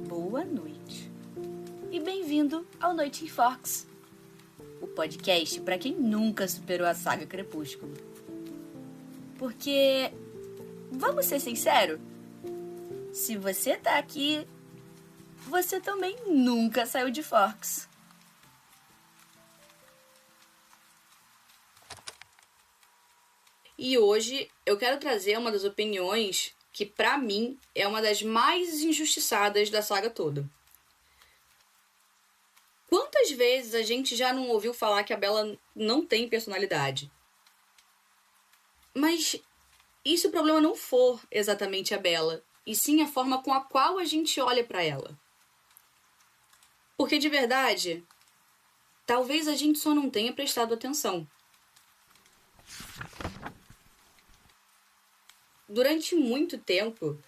boa noite e bem-vindo ao Noite em Forks, o podcast para quem nunca superou a saga Crepúsculo. Porque, vamos ser sinceros, se você tá aqui, você também nunca saiu de Forks. E hoje eu quero trazer uma das opiniões que, pra mim, é uma das mais injustiçadas da saga toda. Quantas vezes a gente já não ouviu falar que a Bella não tem personalidade? Mas e se o problema não for exatamente a Bella, e sim a forma com a qual a gente olha pra ela? Porque, de verdade, talvez a gente só não tenha prestado atenção. Durante muito tempo,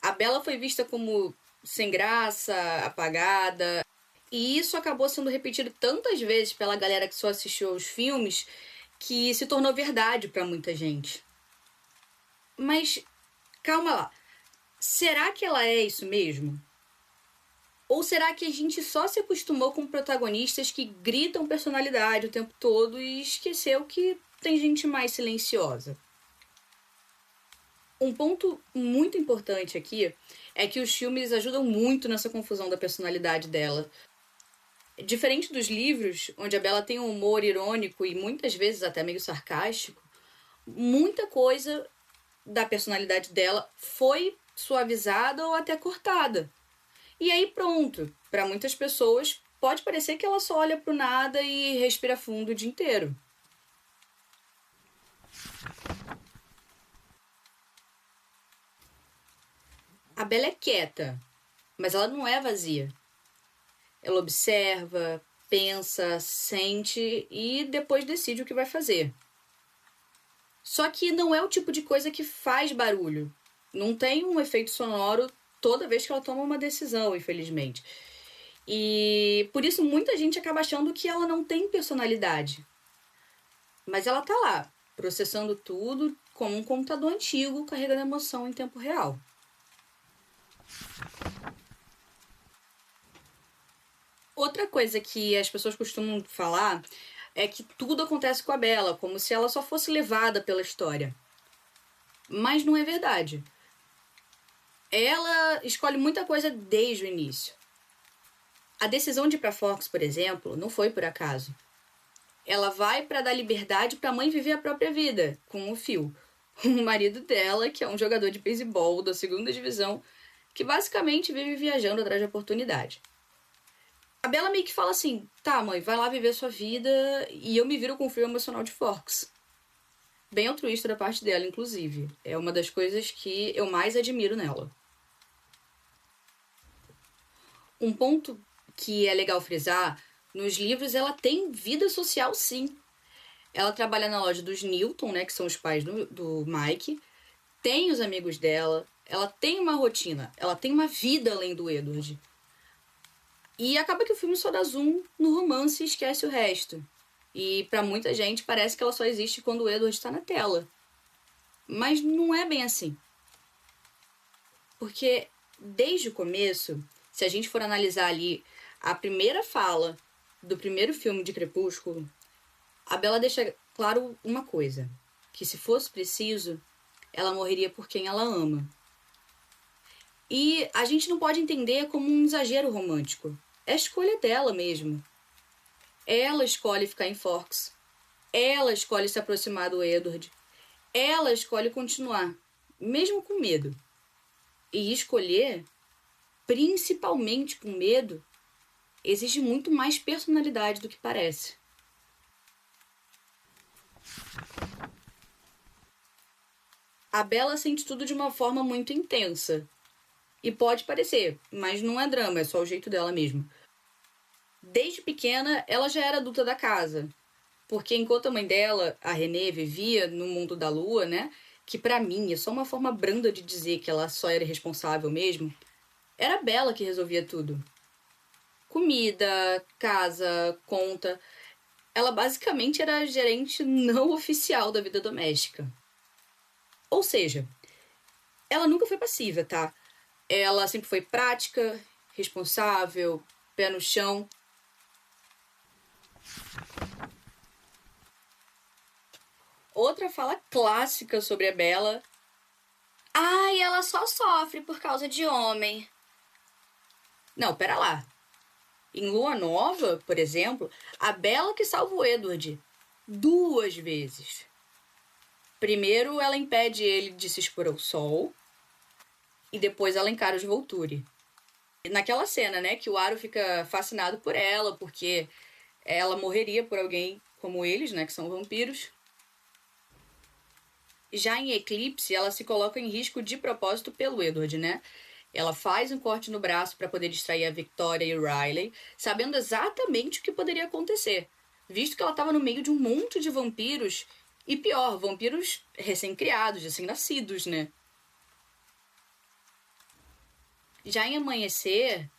a Bella foi vista como sem graça, apagada, e isso acabou sendo repetido tantas vezes pela galera que só assistiu aos filmes que se tornou verdade pra muita gente. Mas, calma lá, será que ela é isso mesmo? Ou será que a gente só se acostumou com protagonistas que gritam personalidade o tempo todo e esqueceu que tem gente mais silenciosa? Um ponto muito importante aqui é que os filmes ajudam muito nessa confusão da personalidade dela. Diferente dos livros, onde a Bella tem um humor irônico e muitas vezes até meio sarcástico, muita coisa da personalidade dela foi suavizada ou até cortada. E aí pronto, para muitas pessoas pode parecer que ela só olha pro nada e respira fundo o dia inteiro. A Bella é quieta, mas ela não é vazia. Ela observa, pensa, sente e depois decide o que vai fazer. Só que não é o tipo de coisa que faz barulho. Não tem um efeito sonoro toda vez que ela toma uma decisão, infelizmente. E por isso muita gente acaba achando que ela não tem personalidade. Mas ela tá lá, processando tudo como um computador antigo, carregando emoção em tempo real. Outra coisa que as pessoas costumam falar é que tudo acontece com a Bella, como se ela só fosse levada pela história. Mas não é verdade. Ela escolhe muita coisa desde o início. A decisão de ir pra Forks, por exemplo, não foi por acaso. Ela vai para dar liberdade para a mãe viver a própria vida, com o Phil, o marido dela, que é um jogador de beisebol da segunda divisão, que basicamente vive viajando atrás de oportunidade. A Bella meio que fala assim, tá mãe, vai lá viver sua vida e eu me viro com o fio emocional de Forks. Bem altruísta da parte dela, inclusive. É uma das coisas que eu mais admiro nela. Um ponto que é legal frisar, nos livros ela tem vida social sim. Ela trabalha na loja dos Newton, né, que são os pais do Mike, tem os amigos dela, ela tem uma rotina, ela tem uma vida além do Edward. E acaba que o filme só dá zoom no romance e esquece o resto. E pra muita gente parece que ela só existe quando o Edward está na tela. Mas não é bem assim. Porque desde o começo, se a gente for analisar ali a primeira fala do primeiro filme de Crepúsculo, a Bella deixa claro uma coisa, que se fosse preciso, ela morreria por quem ela ama. E a gente não pode entender como um exagero romântico. É a escolha dela mesmo. Ela escolhe ficar em Forks. Ela escolhe se aproximar do Edward. Ela escolhe continuar, mesmo com medo. E escolher, principalmente com medo, exige muito mais personalidade do que parece. A Bella sente tudo de uma forma muito intensa. E pode parecer, mas não é drama, é só o jeito dela mesmo. Desde pequena, ela já era adulta da casa. Porque enquanto a mãe dela, a Renée, vivia no mundo da lua, né? Que pra mim é só uma forma branda de dizer que ela só era responsável mesmo. Era a Bella que resolvia tudo. Comida, casa, conta. Ela basicamente era a gerente não oficial da vida doméstica. Ou seja, ela nunca foi passiva, tá? Ela sempre foi prática, responsável, pé no chão. Outra fala clássica sobre a Bella: ai, ela só sofre por causa de homem. Não, pera lá. Em Lua Nova, por exemplo, a Bella que salva o Edward 2 vezes. Primeiro, ela impede ele de se expor ao sol, e depois ela encara os Volturi. Naquela cena, né, que o Aro fica fascinado por ela, porque ela morreria por alguém como eles, né, que são vampiros. Já em Eclipse, ela se coloca em risco de propósito pelo Edward, né? Ela faz um corte no braço para poder distrair a Victoria e o Riley, sabendo exatamente o que poderia acontecer, visto que ela estava no meio de um monte de vampiros, e pior, vampiros recém-criados, recém-nascidos, né? Já em Amanhecer,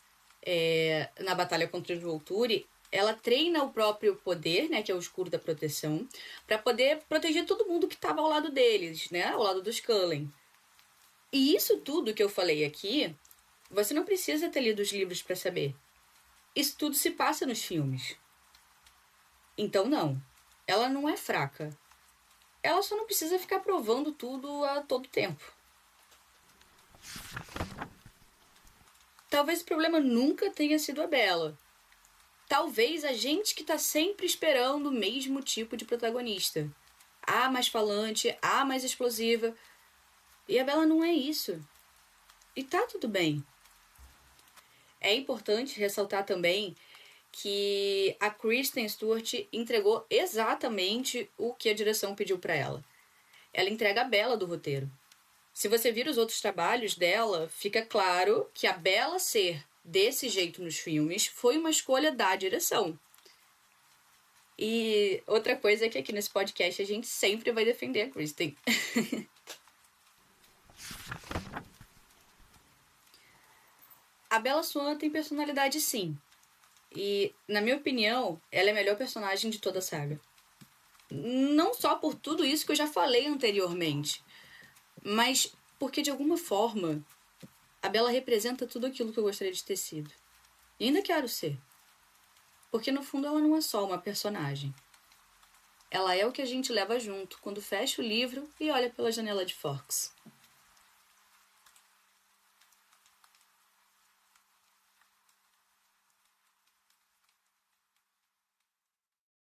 na batalha contra os Volturi, ela treina o próprio poder, né, que é o escudo da proteção, para poder proteger todo mundo que estava ao lado deles, né, ao lado dos Cullen. E isso tudo que eu falei aqui, você não precisa ter lido os livros para saber. Isso tudo se passa nos filmes. Então não, ela não é fraca. Ela só não precisa ficar provando tudo a todo tempo. Talvez o problema nunca tenha sido a Bella. Talvez a gente que tá sempre esperando o mesmo tipo de protagonista. A mais falante, a mais explosiva. E a Bella não é isso. E tá tudo bem. É importante ressaltar também que a Kristen Stewart entregou exatamente o que a direção pediu para ela. Ela entrega a Bella do roteiro. Se você vir os outros trabalhos dela, fica claro que a Bella ser desse jeito nos filmes foi uma escolha da direção. E outra coisa é que aqui nesse podcast a gente sempre vai defender a Kristen. A Bella Swan tem personalidade, sim. E, na minha opinião, ela é a melhor personagem de toda a saga. Não só por tudo isso que eu já falei anteriormente, mas porque, de alguma forma, a Bella representa tudo aquilo que eu gostaria de ter sido. E ainda quero ser. Porque, no fundo, ela não é só uma personagem. Ela é o que a gente leva junto quando fecha o livro e olha pela janela de Forks.